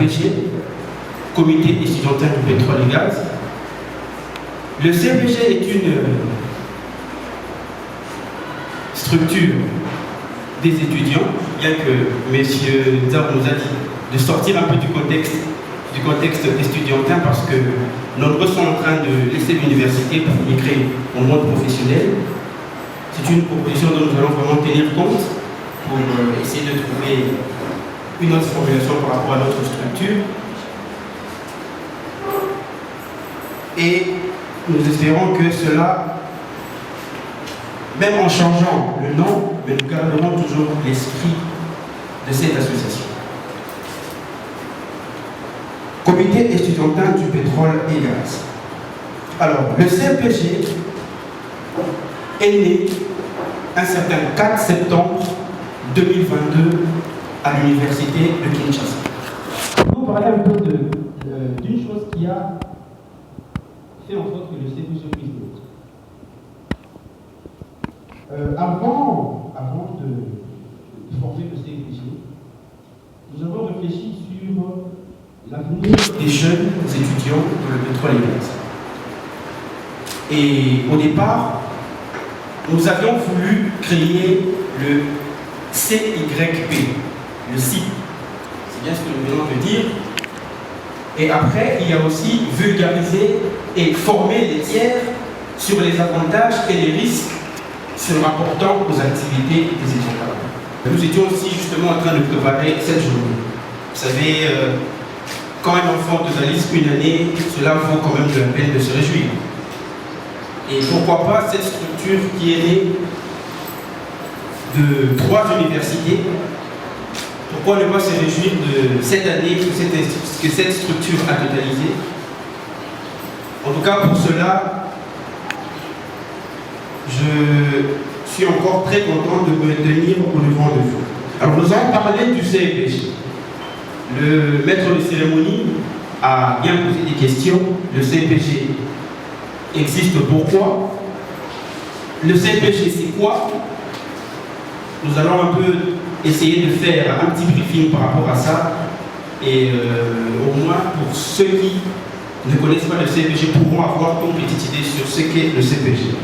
CPG, Comité étudiantin du pétrole et gaz. Le CPG est une structure des étudiants, bien que M. Zar nous a dit de sortir un peu du contexte estudiantin, parce que nombreux sont en train de laisser l'université pour migrer au monde professionnel. C'est une proposition dont nous allons vraiment tenir compte pour essayer de trouver une autre formulation par rapport à notre structure. Et nous espérons que cela, même en changeant le nom, mais nous garderons toujours l'esprit de cette association. Comité étudiantin du pétrole et gaz. Alors, le CPG est né un certain 4 septembre 2022 à l'université de Kinshasa. Je vais vous parler un peu d'une chose qui a fait en sorte que le CPG puisse naître. Avant de former le CPG, nous avons réfléchi sur l'avenir des jeunes étudiants dans le pétrole et gaz. Et au départ, nous avions voulu créer le CYP, le CIP. C'est bien ce que nous venons de dire. Et après, il y a aussi vulgariser et former les tiers sur les avantages et les risques se rapportant aux activités des étudiants. Nous étions aussi justement en train de préparer cette journée. Vous savez, quand un enfant totalise une année, cela vaut quand même de la peine de se réjouir. Et pourquoi pas cette structure qui est née de 3 universités, pourquoi ne pas se réjouir de cette année que cette structure a totalisé? En tout cas, pour cela, je suis encore très content de me tenir au devant de vous. Alors, nous allons parler du CPG. Le maître de cérémonie a bien posé des questions. Le CPG existe pourquoi? Le CPG, c'est quoi? Nous allons un peu essayer de faire un petit briefing par rapport à ça. Et au moins, pour ceux qui ne connaissent pas le CPG, pourront avoir une petite idée sur ce qu'est le CPG.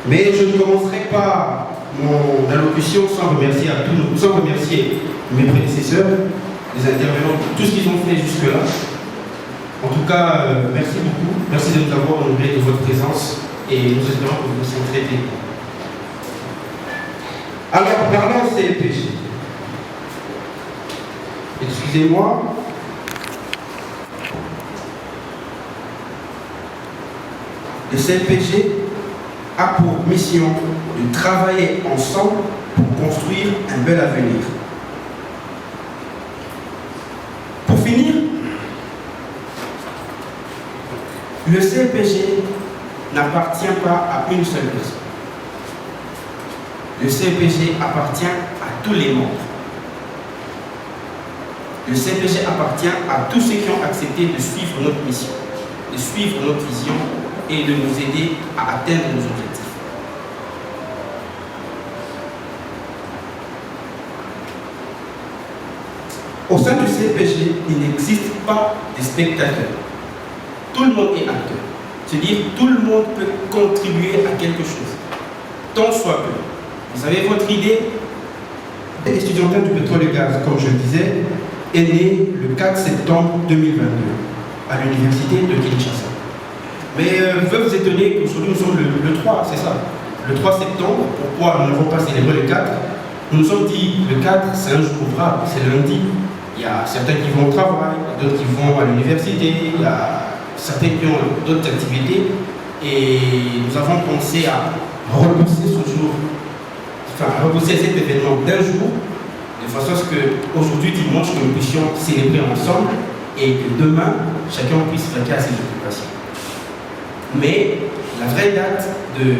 Mais je ne commencerai pas mon allocution sans remercier mes prédécesseurs, les intervenants, tout ce qu'ils ont fait jusque-là. En tout cas, merci beaucoup. Merci de nous avoir honoré de votre présence et nous espérons que vous vous sentirez bien. Alors, parlons CPG. Excusez-moi. Le CPG a pour mission de travailler ensemble pour construire un bel avenir. Pour finir, le CPG n'appartient pas à une seule personne. Le CPG appartient à tous les membres. Le CPG appartient à tous ceux qui ont accepté de suivre notre mission, de suivre notre vision et de nous aider à atteindre nos objectifs. Au sein du CPG, il n'existe pas de spectateurs. Tout le monde est acteur. C'est-à-dire tout le monde peut contribuer à quelque chose, tant soit peu. Vous avez votre idée? L'étudiantin du pétrole et gaz, comme je le disais, est né le 4 septembre 2022 à l'université de Kinshasa. Mais vous pouvez vous étonner qu'aujourd'hui nous sommes le 3, c'est ça? Le 3 septembre, pourquoi nous n'avons pas célébré le 4? Nous nous sommes dit le 4, c'est un jour ouvrable, c'est lundi. Il y a certains qui vont au travail, d'autres qui vont à l'université, il y a certains qui ont d'autres activités. Et nous avons pensé à repousser ce jour, enfin repousser cet événement d'un jour, de façon à ce qu'aujourd'hui, dimanche, que nous puissions célébrer ensemble et que demain, chacun puisse vaquer à ses occupations. Mais la vraie date de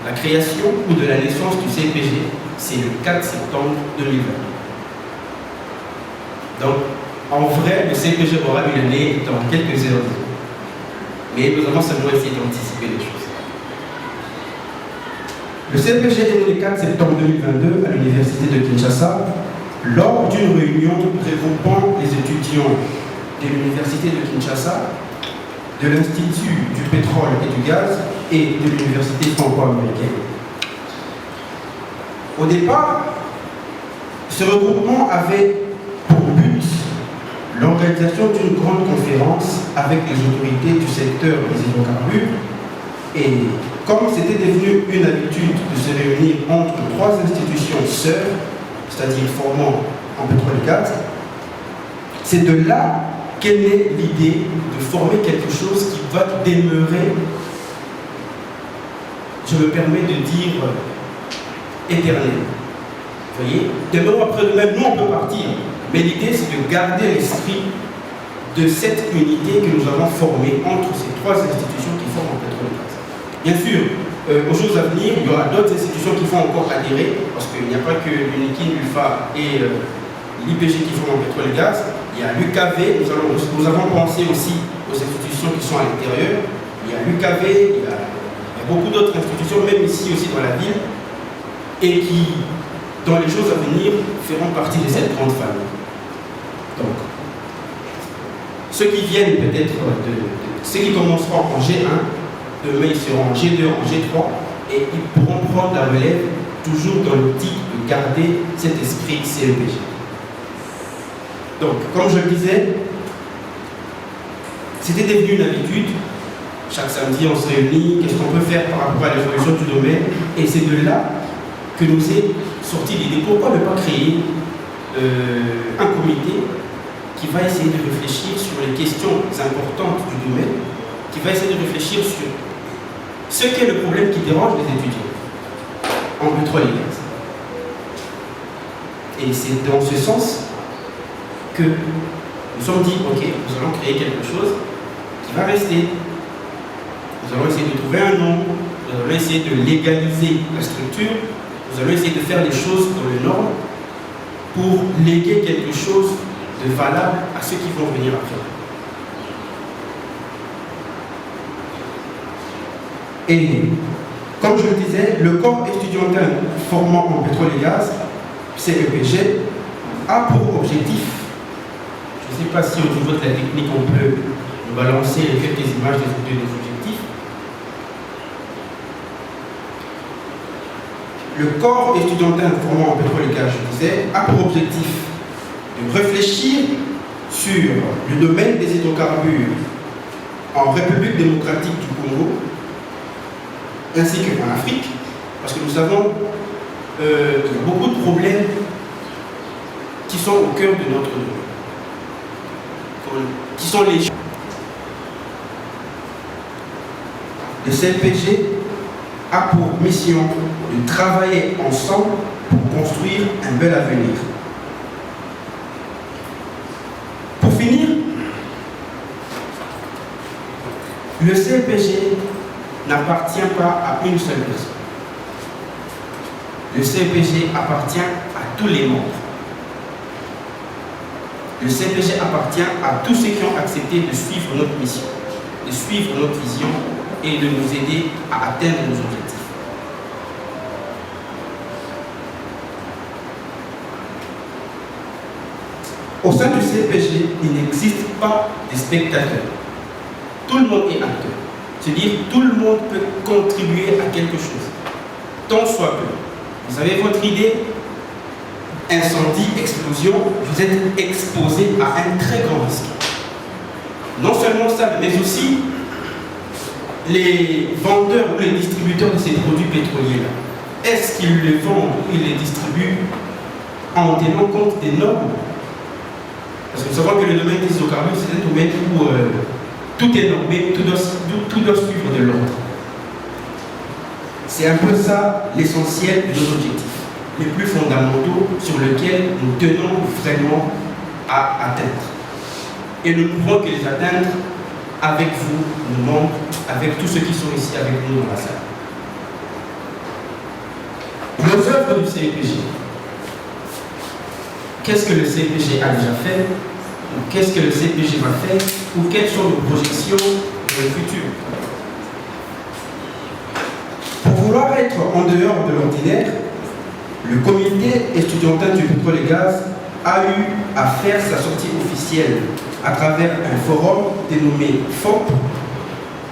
la création ou de la naissance du CPG, c'est le 4 septembre 2020. Donc, en vrai, le CPG aura une année dans quelques heures. Mais nous avons seulement essayé d'anticiper les choses. Le CPG est né le 4 septembre 2022 à l'université de Kinshasa lors d'une réunion regroupant les étudiants de l'Université de Kinshasa, de l'Institut du pétrole et du gaz et de l'Université franco-américaine. Au départ, ce regroupement avait pour but l'organisation d'une grande conférence avec les autorités du secteur des hydrocarbures, et comme c'était devenu une habitude de se réunir entre trois institutions sœurs, c'est-à-dire formant en pétrole et gaz, c'est de là qu'est née l'idée de former quelque chose qui va demeurer, je me permets de dire, éternel. Vous voyez, demain ou après-demain, nous on peut partir, mais l'idée c'est de garder l'esprit de cette unité que nous avons formée entre ces trois institutions qui forment en pétrole et gaz. Bien sûr, aux jours à venir, il y aura d'autres institutions qui vont encore adhérer, parce qu'il n'y a pas que l'UNIKIN, l'ULFA et l'IPG qui forment en pétrole et gaz. Il y a l'UKV, nous avons pensé aussi aux institutions qui sont à l'intérieur. Il y a l'UKV, il y a beaucoup d'autres institutions, même ici aussi dans la ville, et qui, dans les jours à venir, feront partie de cette grande famille. Donc, ceux qui viennent peut-être, ceux qui commenceront en G1, demain ils seront en G2, en G3, et ils pourront prendre la relève, toujours dans l'optique de garder cet esprit CEPG. Donc, comme je le disais, c'était devenu une habitude. Chaque samedi, on se réunit, qu'est-ce qu'on peut faire par rapport à l'évolution du domaine, et c'est de là que nous est sorti l'idée. Pourquoi ne pas créer un comité qui va essayer de réfléchir sur les questions importantes du domaine, qui va essayer de réfléchir sur ce qu'est le problème qui dérange les étudiants en pétrole et gaz. Et c'est dans ce sens que nous sommes dit, ok, nous allons créer quelque chose qui va rester. Nous allons essayer de trouver un nom, nous allons essayer de légaliser la structure, nous allons essayer de faire les choses dans les normes pour léguer quelque chose de valable à ceux qui vont venir après. Et comme je le disais, le corps estudiantin formant en pétrole et gaz, CEPG, a pour objectif, je ne sais pas si au niveau de la technique on peut balancer quelques images des objectifs. Le corps estudiantin formant en pétrole et gaz, je disais, a pour objectif de réfléchir sur le domaine des hydrocarbures en République démocratique du Congo, ainsi qu'en Afrique, parce que nous savons qu'il y a beaucoup de problèmes qui sont au cœur de notre domaine, qui sont les gens. Le CLPG a pour mission de travailler ensemble pour construire un bel avenir. Pour finir, le CLPG n'appartient pas à une seule personne. Le CLPG appartient à tous les membres. Le CLPG appartient à tous ceux qui ont accepté de suivre notre mission, de suivre notre vision et de nous aider à atteindre nos objectifs. Au sein du CLPG, il n'existe pas de spectateurs. Tout le monde est acteur. C'est-à-dire tout le monde peut contribuer à quelque chose, tant soit peu. Vous avez votre idée, incendie, explosion, vous êtes exposé à un très grand risque. Non seulement ça, mais aussi les vendeurs ou les distributeurs de ces produits pétroliers-là. Est-ce qu'ils les vendent ou ils les distribuent en tenant compte des normes? Parce que nous savons que le domaine des hydrocarbures, c'est un domaine où tout est normé, tout doit suivre de l'ordre. C'est un peu ça l'essentiel de nos objectifs, les plus fondamentaux sur lesquels nous tenons vraiment à atteindre. Et nous ne pouvons que les atteindre avec vous, nos membres, avec tous ceux qui sont ici avec nous dans la salle. Nos œuvres du CLPG. Qu'est-ce que le CLPG a déjà fait? Qu'est-ce que le CLPG va faire? Ou quelles sont nos projections pour le futur? Pour vouloir être en dehors de l'ordinaire, le comité estudiantin du pétrole et gaz a eu à faire sa sortie officielle à travers un forum dénommé FOP,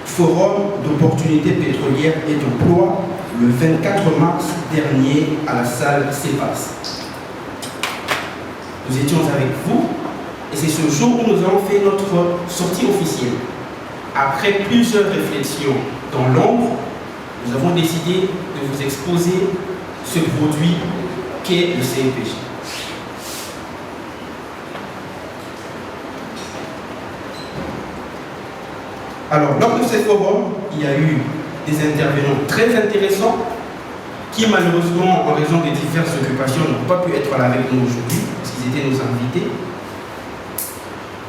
Forum d'opportunités pétrolières et d'emploi, le 24 mars dernier à la salle CEPAS. Nous étions avec vous et c'est ce jour où nous avons fait notre sortie officielle. Après plusieurs réflexions dans l'ombre, nous avons décidé de vous exposer ce produit qu'est le CNPJ. Alors, lors de ce forum, il y a eu des intervenants très intéressants qui, malheureusement, en raison des diverses occupations, n'ont pas pu être là avec nous aujourd'hui, parce qu'ils étaient nos invités.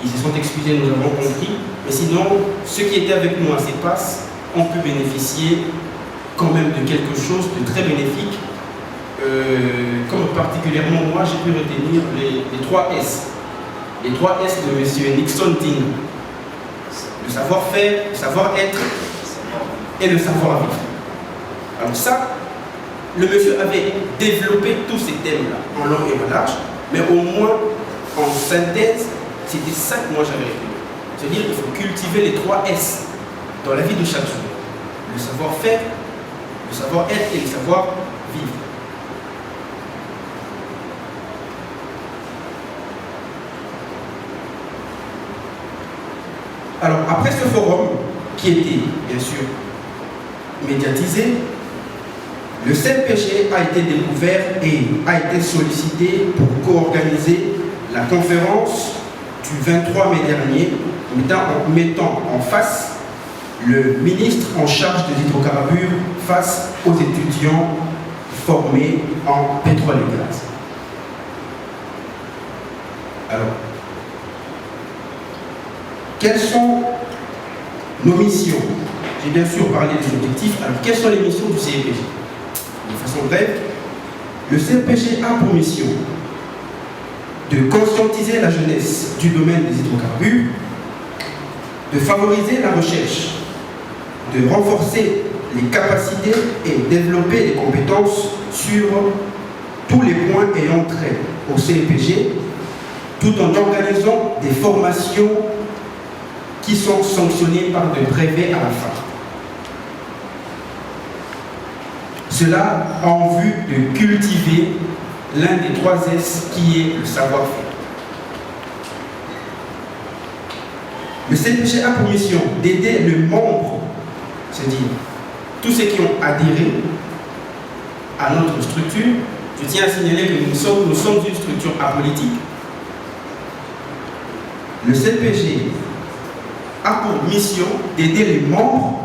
Ils se sont excusés, nous avons compris. Mais sinon, ceux qui étaient avec nous à CEPAS ont pu bénéficier quand même de quelque chose de très bénéfique. Comme particulièrement moi, j'ai pu retenir les 3 S. Les 3 S de M. Nixon Ting. Le savoir-faire, le savoir-être et le savoir-vivre. Alors ça, le monsieur avait développé tous ces thèmes-là en long et en large, mais au moins en synthèse, c'était ça que moi j'avais retenu. C'est-à-dire qu'il faut cultiver les 3 S dans la vie de chaque jour. Le savoir-faire, le savoir-être et le savoir-vivre. Alors, après ce forum, qui était bien sûr médiatisé, le CNPJ a été découvert et a été sollicité pour co-organiser la conférence du 23 mai dernier, mettant en face le ministre en charge des hydrocarbures face aux étudiants formés en pétrole et gaz. Alors, quelles sont nos missions? J'ai bien sûr parlé des objectifs. Alors, quelles sont les missions du CNPJ? De façon brève, le CNPJ a pour mission de conscientiser la jeunesse du domaine des hydrocarbures, de favoriser la recherche, de renforcer les capacités et développer les compétences sur tous les points ayant trait au CNPJ, tout en organisant des formations qui sont sanctionnés par des brevets à la fin. Cela en vue de cultiver l'un des 3 S qui est le savoir-faire. Le CNPJ a pour mission d'aider les membres, c'est-à-dire tous ceux qui ont adhéré à notre structure. Je tiens à signaler que nous sommes une structure apolitique. Le CNPJ a pour mission d'aider les membres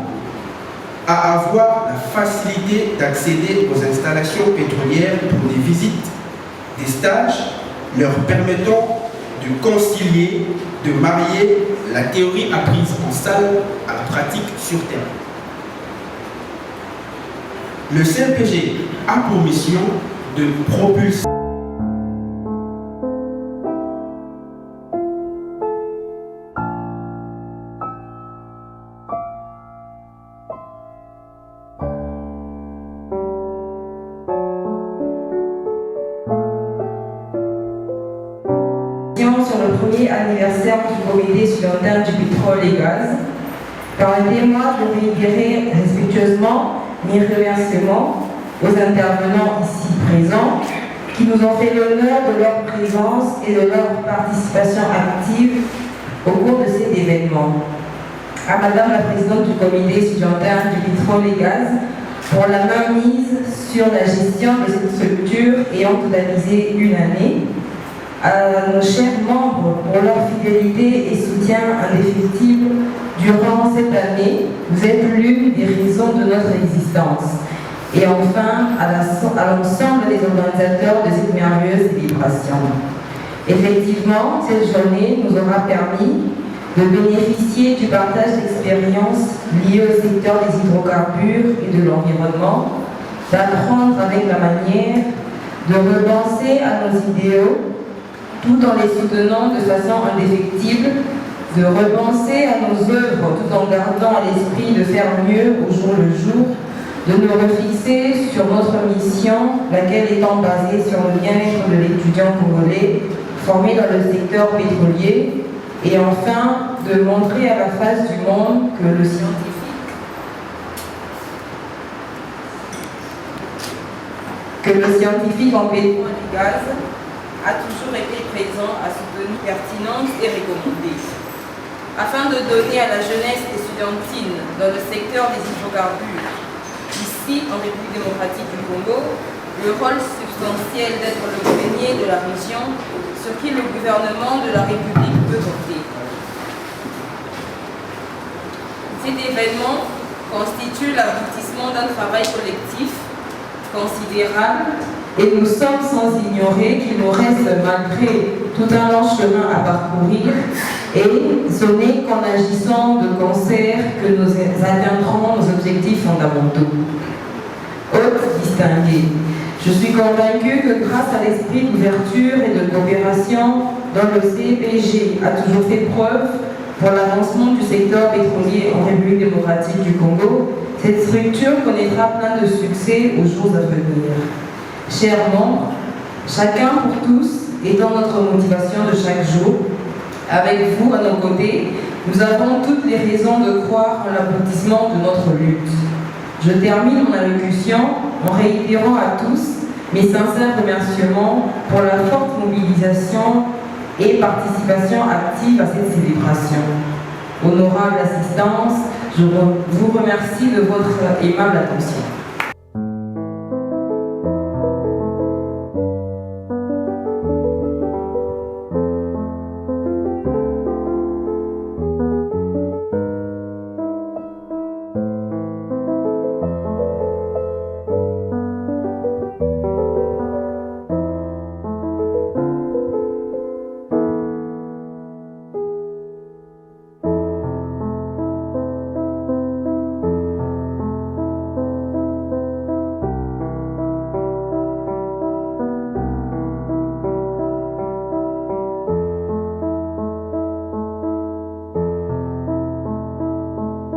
à avoir la facilité d'accéder aux installations pétrolières pour des visites, des stages, leur permettant de concilier, de marier la théorie apprise en salle à la pratique sur terrain. Le CNPJ a pour mission de propulser sur le premier anniversaire du comité supplémentaire du pétrole et gaz. Permettez-moi de réitérer respectueusement mes remerciements aux intervenants ici présents qui nous ont fait l'honneur de leur présence et de leur participation active au cours de cet événement. À Madame la Présidente du comité supplémentaire du pétrole et gaz pour la mainmise sur la gestion de cette structure ayant totalisé une année, à nos chers membres pour leur fidélité et soutien indéfectible durant cette année. Vous êtes l'une des raisons de notre existence. Et enfin, à l'ensemble des organisateurs de cette merveilleuse célébration. Effectivement, cette journée nous aura permis de bénéficier du partage d'expériences liées au secteur des hydrocarbures et de l'environnement, d'apprendre avec la manière, de repenser à nos idéaux, tout en les soutenant de façon indéfectible, de repenser à nos œuvres tout en gardant à l'esprit de faire mieux au jour le jour, de nous refixer sur notre mission, laquelle étant basée sur le bien-être de l'étudiant congolais formés dans le secteur pétrolier et enfin de montrer à la face du monde que le scientifique en pétrole et gaz a toujours été présent à soutenir pertinence et recommandée. Afin de donner à la jeunesse estudiantine dans le secteur des hydrocarbures, ici en République démocratique du Congo, le rôle substantiel d'être le grenier de la région sur qui le gouvernement de la République peut compter. Cet événement constitue l'aboutissement d'un travail collectif considérable et nous sommes sans ignorer qu'il nous reste malgré tout un long chemin à parcourir et ce n'est qu'en agissant de concert que nous atteindrons nos objectifs fondamentaux. Hôtes distingués, je suis convaincue que grâce à l'esprit d'ouverture et de coopération dont le CEPG a toujours fait preuve pour l'avancement du secteur pétrolier en République démocratique du Congo, cette structure connaîtra plein de succès aux jours à venir. Chers membres, chacun pour tous étant notre motivation de chaque jour, avec vous à nos côtés, nous avons toutes les raisons de croire en l'aboutissement de notre lutte. Je termine mon allocution en réitérant à tous mes sincères remerciements pour la forte mobilisation et participation active à cette célébration. Honorable assistance, je vous remercie de votre aimable attention.